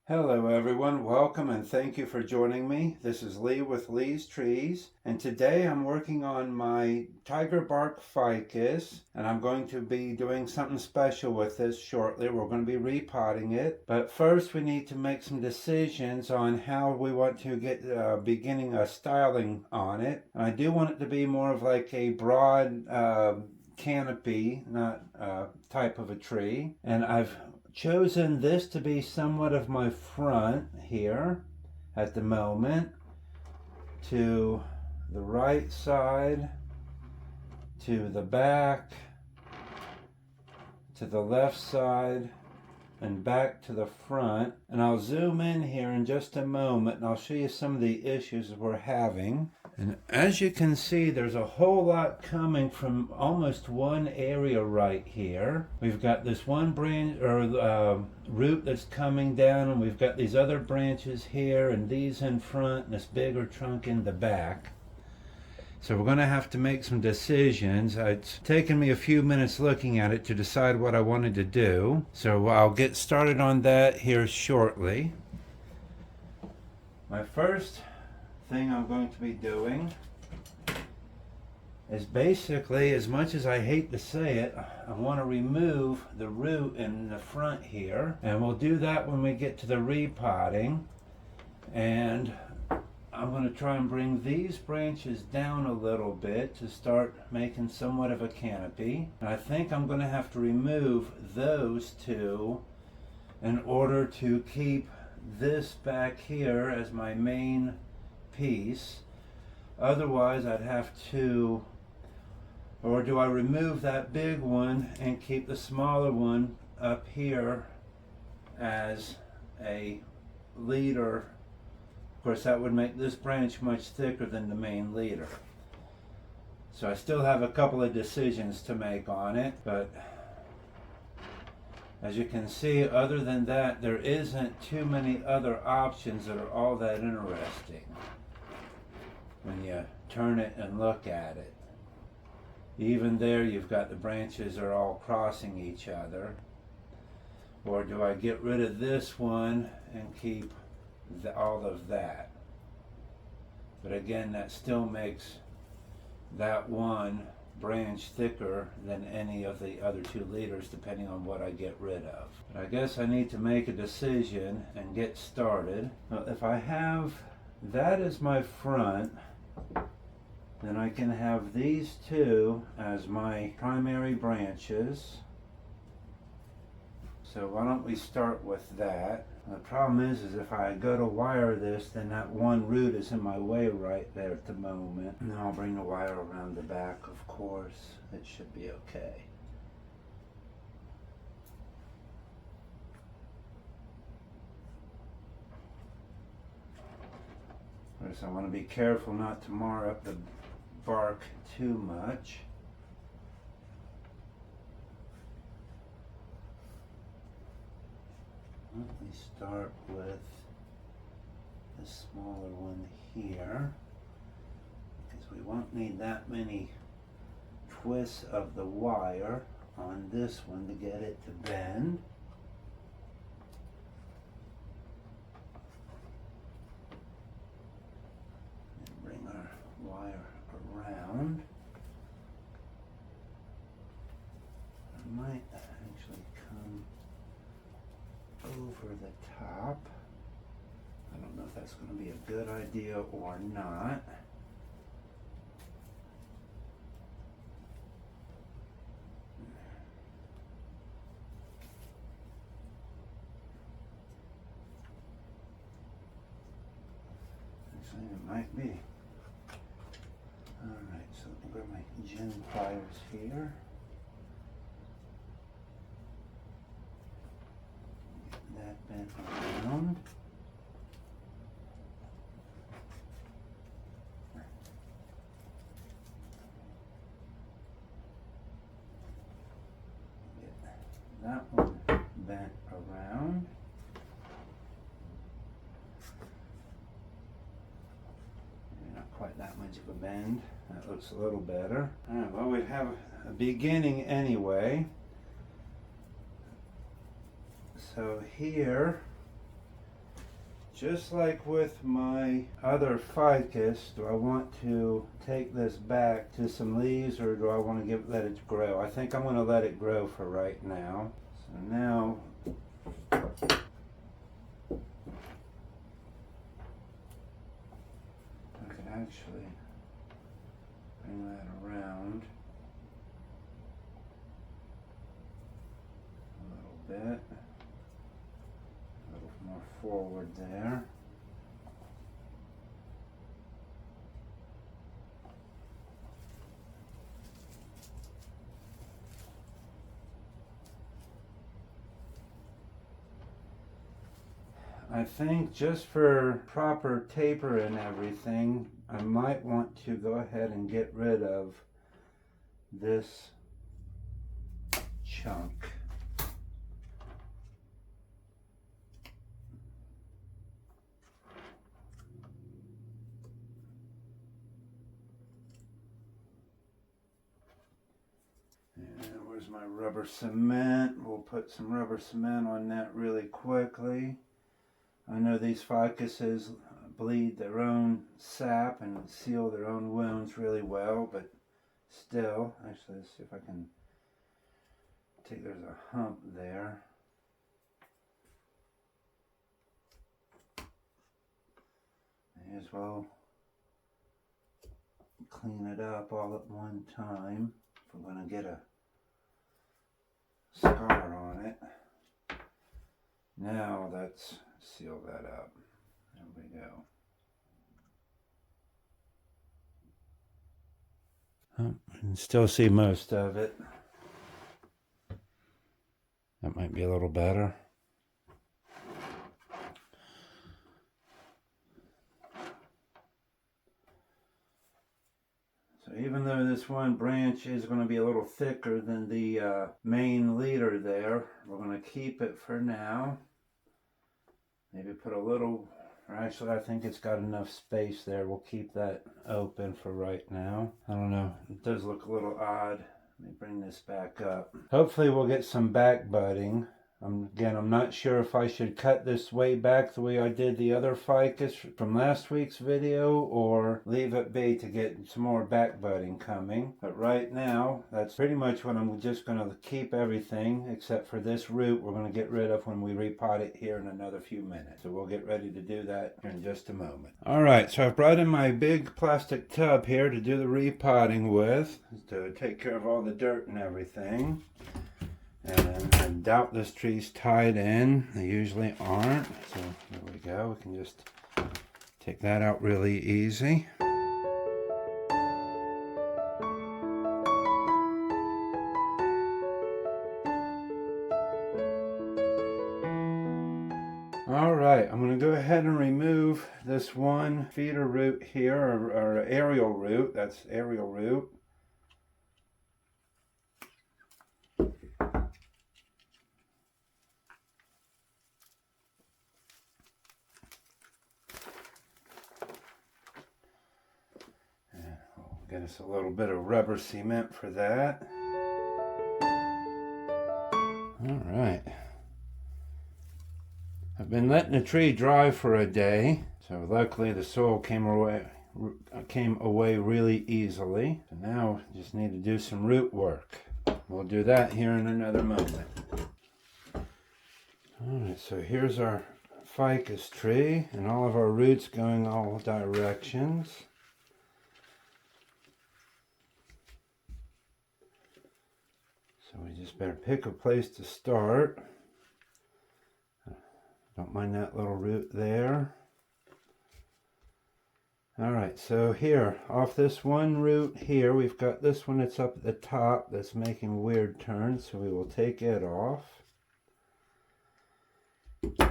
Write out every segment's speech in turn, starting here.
Hello everyone, welcome and thank you for joining me. This is Lee with Lee's Trees, and today I'm working on my tiger bark ficus, and I'm going to be doing something special with this shortly. We're going to be repotting it, but first we need to make some decisions on how we want to get beginning a styling on it. And I do want it to be more of like a broad canopy, not type of a tree, and I've chosen this to be somewhat of my front here at the moment, to the right side, to the back, to the left side, and back to the front. And I'll zoom in here in just a moment and I'll show you some of the issues we're having. And as you can see, there's a whole lot coming from almost one area right here. We've got this one branch or root that's coming down, and we've got these other branches here, and these in front, and this bigger trunk in the back. So we're going to have to make some decisions. It's taken me a few minutes looking at it to decide what I wanted to do. So I'll get started on that here shortly. My first thing I'm going to be doing is basically, as much as I hate to say it, I want to remove the root in the front here, and we'll do that when we get to the repotting. And I'm going to try and bring these branches down a little bit to start making somewhat of a canopy. And I think I'm going to have to remove those two in order to keep this back here as my main piece. Otherwise I'd have to, or do I remove that big one and keep the smaller one up here as a leader? Of course, that would make this branch much thicker than the main leader. So I still have a couple of decisions to make on it, but as you can see, other than that, there isn't too many other options that are all that interesting when you turn it and look at it. Even there, you've got the branches are all crossing each other. Or do I get rid of this one and keep all of that? But again, that still makes that one branch thicker than any of the other two leaders, depending on what I get rid of. But I guess I need to make a decision and get started. Now, if I have that as my front, then I can have these two as my primary branches. So why don't we start with that? The problem is if I go to wire this, then that one root is in my way right there at the moment. And then I'll bring the wire around the back, of course. It should be okay. Of course, I want to be careful not to mar up the bark too much. Let me start with the smaller one here, because we won't need that many twists of the wire on this one to get it to bend. And bring our wire around. I might actually come over the top. I don't know if that's going to be a good idea or not. Actually, it might be. Alright, so let me grab my gin pliers here. That bent around. Get that one bent around. Not quite that much of a bend. That looks a little better. Alright, well, we have a beginning anyway. So here just like with my other ficus, do I want to take this back to some leaves, or do I want to let it grow? I think I'm going to let it grow for right now. So now I could actually bring that around a little bit, a little more forward there. I think just for proper taper and everything, I might want to go ahead and get rid of this chunk. And where's my rubber cement? We'll put some rubber cement on that really quickly. I know these ficuses bleed their own sap and seal their own wounds really well, but still, actually, let's see if I can take, there's a hump there. May as well clean it up all at one time if we're going to get a scar on it. Now let's seal that up. There we go. Oh, I can still see most of it. That might be a little better. So even though this one branch is going to be a little thicker than the main leader there, we're going to keep it for now. Maybe put a little, or actually I think it's got enough space there. We'll keep that open for right now. I don't know, it does look a little odd. Let me bring this back up. Hopefully we'll get some back budding. Again, I'm not sure if I should cut this way back the way I did the other ficus from last week's video, or leave it be to get some more back budding coming. But right now, that's pretty much what I'm just going to keep everything, except for this root we're going to get rid of when we repot it here in another few minutes. So we'll get ready to do that in just a moment. Alright, so I've brought in my big plastic tub here to do the repotting with, to take care of all the dirt and everything. And I doubt this tree's tied in. They usually aren't. So there we go. We can just take that out really easy. Alright, I'm going to go ahead and remove this one feeder root here, or aerial root. That's aerial root. Get us a little bit of rubber cement for that. Alright. I've been letting the tree dry for a day, so luckily the soil came away really easily. So now we just need to do some root work. We'll do that here in another moment. Alright, so here's our ficus tree and all of our roots going all directions. So we just better pick a place to start. Don't mind that little root there. Alright, so here, off this one root here, we've got this one that's up at the top that's making weird turns, so we will take it off.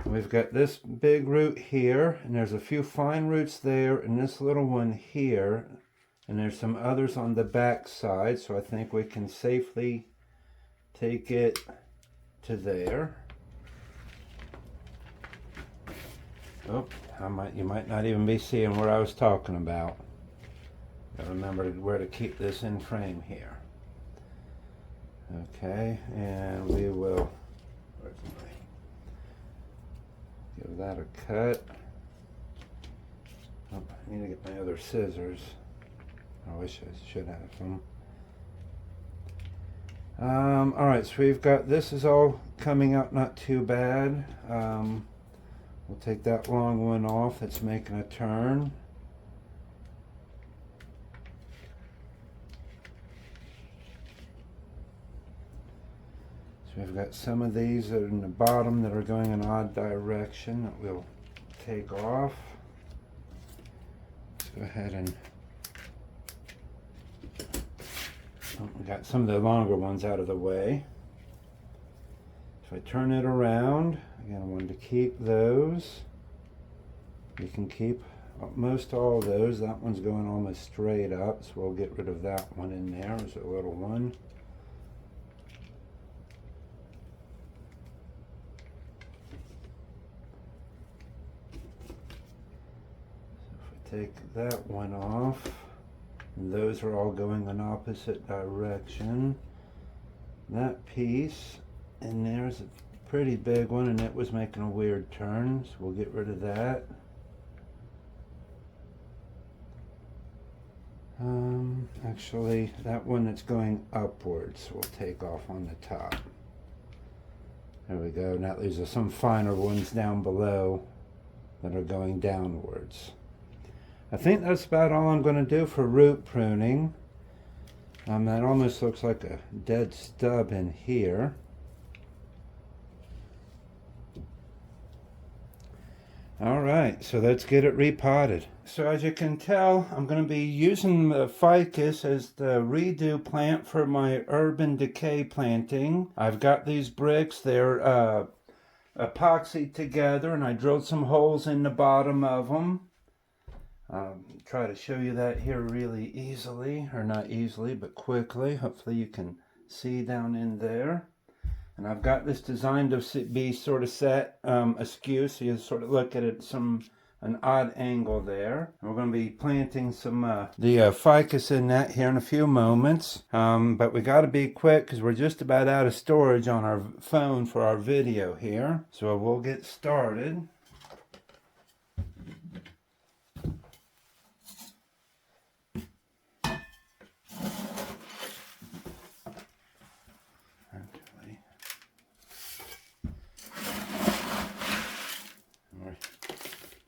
We've got this big root here, and there's a few fine roots there, and this little one here, and there's some others on the back side, so I think we can safely take it to there. Oh, you might not even be seeing where I was talking about. Gotta remember where to keep this in frame here. Okay, and we will give that a cut. Oh, I need to get my other scissors. I wish I should have them. Alright, so we've got, this is all coming out not too bad. We'll take that long one off that's making a turn. So we've got some of these that are in the bottom that are going in an odd direction that we'll take off. Let's go ahead and we got some of the longer ones out of the way. If I turn it around, again I wanted to keep those. You can keep most all of those. That one's going almost straight up, so we'll get rid of that one in there. There's a little one. So if we take that one off, and those are all going in opposite direction. That piece in there is a pretty big one, and it was making a weird turn, so we'll get rid of that. Actually, that one that's going upwards we'll take off on the top. There we go. Now there's some finer ones down below that are going downwards. I think that's about all I'm going to do for root pruning. That almost looks like a dead stub in here. Alright, so let's get it repotted. So as you can tell, I'm going to be using the ficus as the redo plant for my urban decay planting. I've got these bricks, they're epoxied together, and I drilled some holes in the bottom of them. Try to show you that here really easily, or not easily, but quickly. Hopefully you can see down in there. And I've got this designed to be sort of set askew, so you sort of look at it an odd angle there. And we're going to be planting some the ficus in that here in a few moments. But we got to be quick because we're just about out of storage on our phone for our video here. So we'll get started.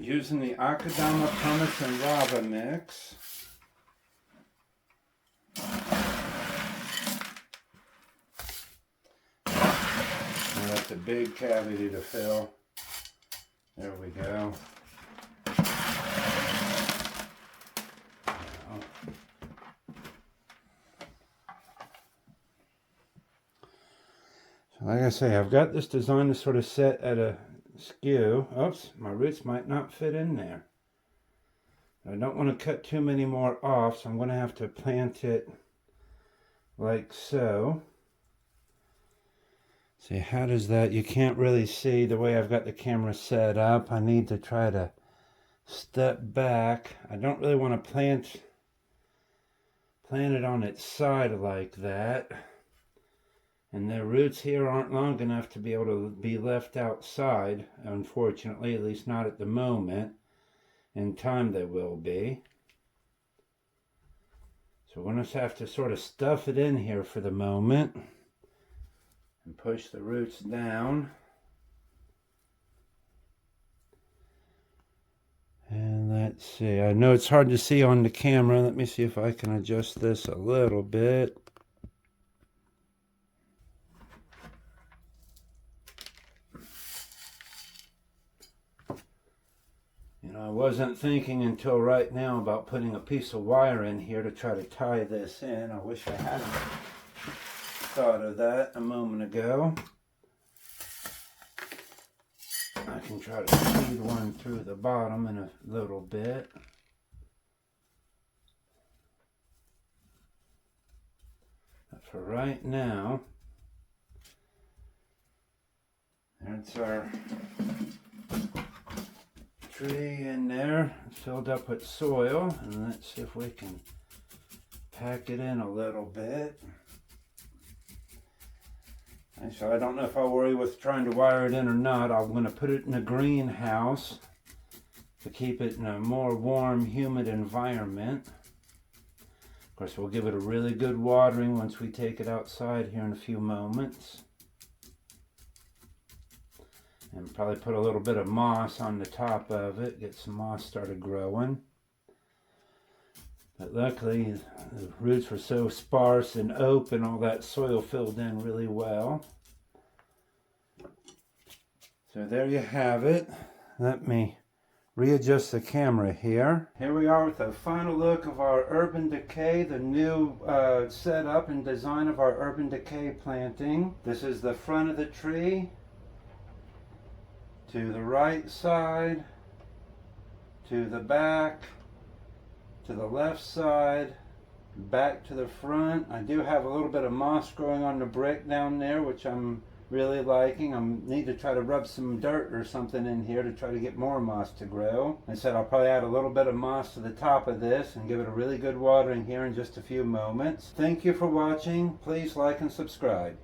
Using the Akadama pumice and lava mix. And that's a big cavity to fill. There we go. So like I say, I've got this designed to sort of set at a skew. Oops, my roots might not fit in there. I don't want to cut too many more off, so I'm going to have to plant it like so. See, how does that, you can't really see the way I've got the camera set up. I need to try to step back. I don't really want to plant it on its side like that. And the roots here aren't long enough to be able to be left outside, unfortunately, at least not at the moment. In time they will be. So we're going to have to sort of stuff it in here for the moment. And push the roots down. And let's see, I know it's hard to see on the camera. Let me see if I can adjust this a little bit. You know, I wasn't thinking until right now about putting a piece of wire in here to try to tie this in. I wish I hadn't thought of that a moment ago. I can try to feed one through the bottom in a little bit. But for right now, that's our tree in there, filled up with soil, and let's see if we can pack it in a little bit. And so I don't know if I'll worry with trying to wire it in or not. I'm going to put it in a greenhouse to keep it in a more warm, humid environment. Of course, we'll give it a really good watering once we take it outside here in a few moments. And probably put a little bit of moss on the top of it, get some moss started growing. But luckily, the roots were so sparse and open, all that soil filled in really well. So there you have it. Let me readjust the camera here. Here we are with a final look of our Urban Decay, the new setup and design of our Urban Decay planting. This is the front of the tree. To the right side, to the back, to the left side, back to the front. I do have a little bit of moss growing on the brick down there, which I'm really liking. I need to try to rub some dirt or something in here to try to get more moss to grow. I said I'll probably add a little bit of moss to the top of this and give it a really good watering here in just a few moments. Thank you for watching. Please like and subscribe.